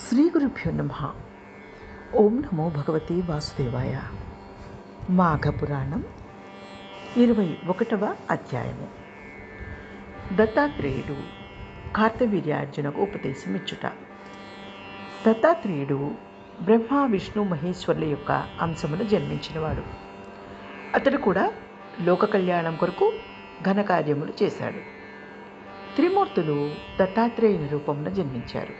శ్రీ గురుభ్యో నమః. ఓం నమో భగవతే వాసుదేవాయ. మాఘపురాణం 21వ అధ్యాయము. దత్తాత్రేయుడు కార్తవీర్యార్జునకు ఉపదేశమిచ్చుట. దత్తాత్రేయుడు బ్రహ్మ విష్ణు మహేశ్వరుల యొక్క అంశమును జన్మించినవాడు. అతడు కూడా లోక కళ్యాణం కొరకు ఘనకార్యములు చేశాడు. త్రిమూర్తులు దత్తాత్రేయుని రూపమున జన్మించారు.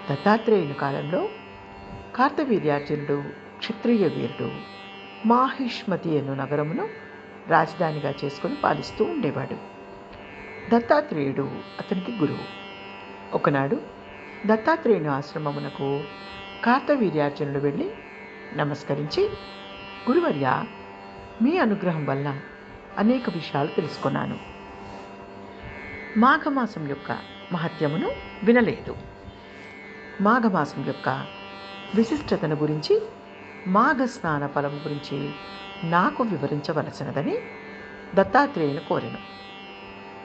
దత్తాత్రేయుని కాలంలో కార్తవీర్యార్జునుడు క్షత్రియ వీరుడు మాహిష్మతి అను నగరమును రాజధానిగా చేసుకుని పాలిస్తూ ఉండేవాడు. దత్తాత్రేయుడు అతనికి గురువు. ఒకనాడు దత్తాత్రేయుని ఆశ్రమమునకు కార్తవీర్యార్జునుడు వెళ్ళి నమస్కరించి, గురువర్య, మీ అనుగ్రహం వల్ల అనేక విషయాలు తెలుసుకున్నాను. మాఘమాసం యొక్క మహత్యమును వినలేదు. మాఘమాసం యొక్క విశిష్టతను గురించి, మాఘ స్నాన ఫలం గురించి నాకు వివరించవలసినదని దత్తాత్రేయుని కోరెను.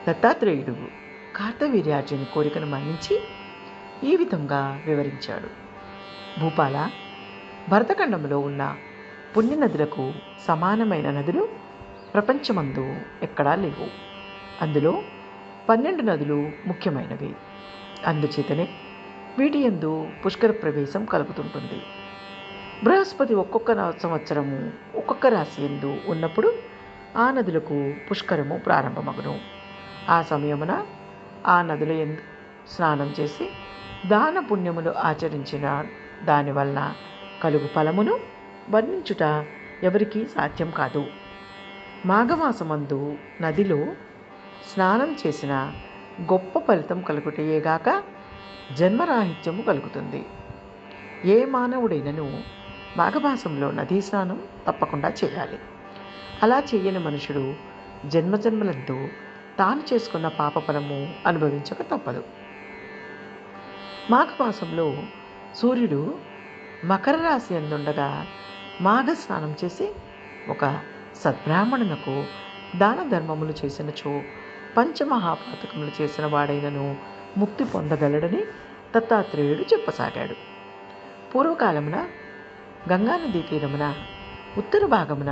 దత్తాత్రేయుడు కార్తవీర్యార్జుని కోరికను మన్నించి ఈ విధంగా వివరించాడు. భూపాల, భరతఖండంలో ఉన్న పుణ్యనదులకు సమానమైన నదులు ప్రపంచమందు ఎక్కడా లేవు. అందులో 12 నదులు ముఖ్యమైనవి. అందుచేతనే వీటి యందు పుష్కర ప్రవేశం కలుగుతుంటుంది. బృహస్పతి ఒక్కొక్క సంవత్సరము ఒక్కొక్క రాశి యందు ఉన్నప్పుడు ఆ నదులకు పుష్కరము ప్రారంభమగును. ఆ సమయమున ఆ నదుల యందు స్నానం చేసి దాన పుణ్యములు ఆచరించిన దానివలన కలుగు ఫలమును వర్ణించుట ఎవరికీ సాధ్యం కాదు. మాఘమాసమందు నదిలో స్నానం చేసిన గొప్ప ఫలితం కలుగుటయేగాక జన్మరాహిత్యము కలుగుతుంది. ఏ మానవుడైనను మాఘమాసంలో నదీ స్నానం తప్పకుండా చేయాలి. అలా చేయని మనుషుడు జన్మజన్మలందు తాను చేసుకున్న పాపఫలము అనుభవించక తప్పదు. మాఘమాసంలో సూర్యుడు మకర రాశి అందుండగా మాఘ స్నానం చేసి ఒక సద్బ్రాహ్మణునకు దాన ధర్మములు చేసినచో పంచమహాపాతకములు చేసిన వాడైనను ముక్తి పొందగలడని దత్తాత్రేయుడు చెప్పసాగాడు. పూర్వకాలమున గంగానదీ తీరమున ఉత్తర భాగమున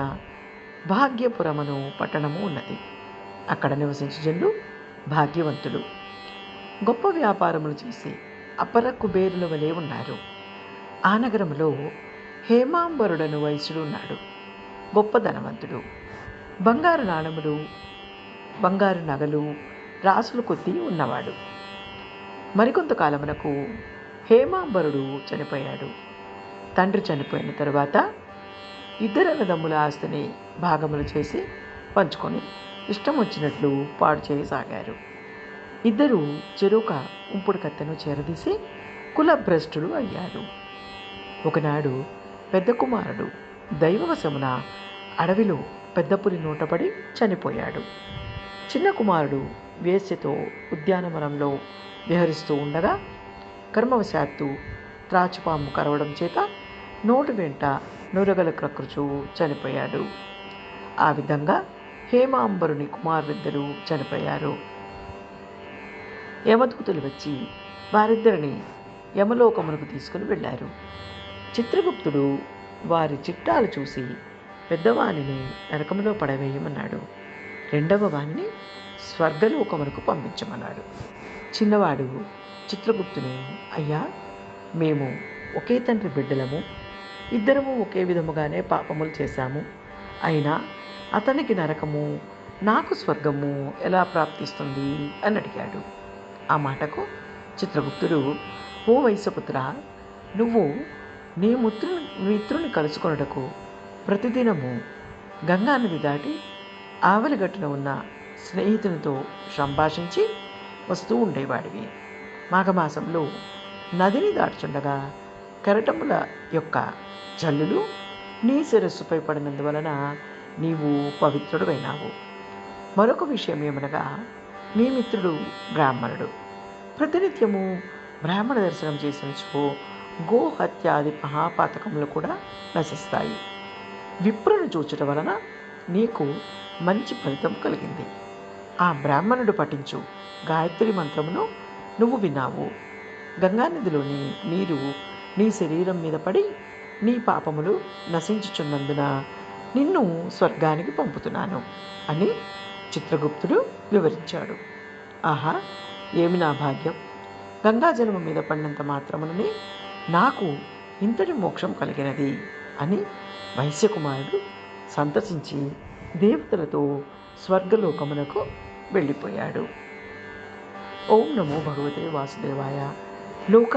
భాగ్యపురమను పట్టణము ఉన్నది. అక్కడ నివసించే జనులు భాగ్యవంతులు. గొప్ప వ్యాపారములు చేసి అపర కుబేరుల వలె ఉన్నారు. ఆ నగరములో హేమాంబరుడను వైశ్యుడు ఉన్నాడు. గొప్ప ధనవంతుడు. బంగారు నాణములు, బంగారు నగలు రాసుల కొద్దీ ఉన్నవాడు. మరికొంతకాలమునకు హేమాంబరుడు చనిపోయాడు. తండ్రి చనిపోయిన తరువాత 2 అన్నదమ్ముల ఆస్తిని భాగములు చేసి పంచుకొని ఇష్టం వచ్చినట్లు పాడు చేయసాగారు. 2 చెరొక ఉంపుడు కత్తెను చేరదీసి కులభ్రష్టులు అయ్యారు. ఒకనాడు పెద్ద కుమారుడు దైవవశమున అడవిలో పెద్ద పులి నోటపడి చనిపోయాడు. చిన్న కుమారుడు వేశ్యతో ఉద్యానవనంలో విహరిస్తూ ఉండగా కర్మవశాత్తు త్రాచుపాము కరవడం చేత నోటి వెంట నురగల క్రక్రుచు చనిపోయాడు. ఆ విధంగా హేమాంబరుని కుమారులిద్దరూ చనిపోయారు. యమదూతలు వచ్చి వారిద్దరిని యమలోకమునకు తీసుకుని వెళ్ళారు. చిత్రగుప్తుడు వారి చిట్టాలు చూసి పెద్దవానిని నరకములో పడవేయమన్నాడు. రెండవ వాణిని స్వర్గలోకమునకు పంపించమన్నాడు. చిన్నవాడు చిత్రగుప్తుని, అయ్యా, మేము ఒకే తండ్రి బిడ్డలము, ఇద్దరము ఒకే విధముగానే పాపములు చేశాము. అయినా అతనికి నరకము, నాకు స్వర్గము ఎలా ప్రాప్తిస్తుంది అని అడిగాడు. ఆ మాటకు చిత్రగుప్తుడు, ఓ వైశ్యపుత్ర, నువ్వు నీ మిత్రుని కలుసుకొనుటకు ప్రతిదినము గంగానది దాటి ఆవలిగట్టున ఉన్న స్నేహితునితో సంభాషించి వస్తూ ఉండేవాడివి. మాఘమాసంలో నదిని దాటుచుండగా కెరటముల యొక్క జల్లులు నీ శిరస్సుపై పడినందువలన నీవు పవిత్రుడువైనావు. మరొక విషయం ఏమనగా, నీ మిత్రుడు బ్రాహ్మణుడు. ప్రతినిత్యము బ్రాహ్మణ దర్శనం చేసినచో గోహత్యాది మహాపాతకములు కూడా నశిస్తాయి. విప్రును చూచుట వలన నీకు మంచి ఫలితం కలిగింది. ఆ బ్రాహ్మణుడు పఠించు గాయత్రి మంత్రమును నువ్వు విన్నావు. గంగానదిలోని నీరు నీ శరీరం మీద పడి నీ పాపములు నశించుచున్నందున నిన్ను స్వర్గానికి పంపుతున్నాను అని చిత్రగుప్తుడు వివరించాడు. ఆహా, ఏమి నా భాగ్యం! గంగాజలము మీద పడినంత మాత్రముననే నాకు ఇంతటి మోక్షం కలిగినది అని వైశ్యకుమారుడు సంతసించి దేవతలతో స్వర్గలోకమునకు వెళ్ళిపోయాడు. ఓం నమో భగవతే వాసుదేవాయ. లోక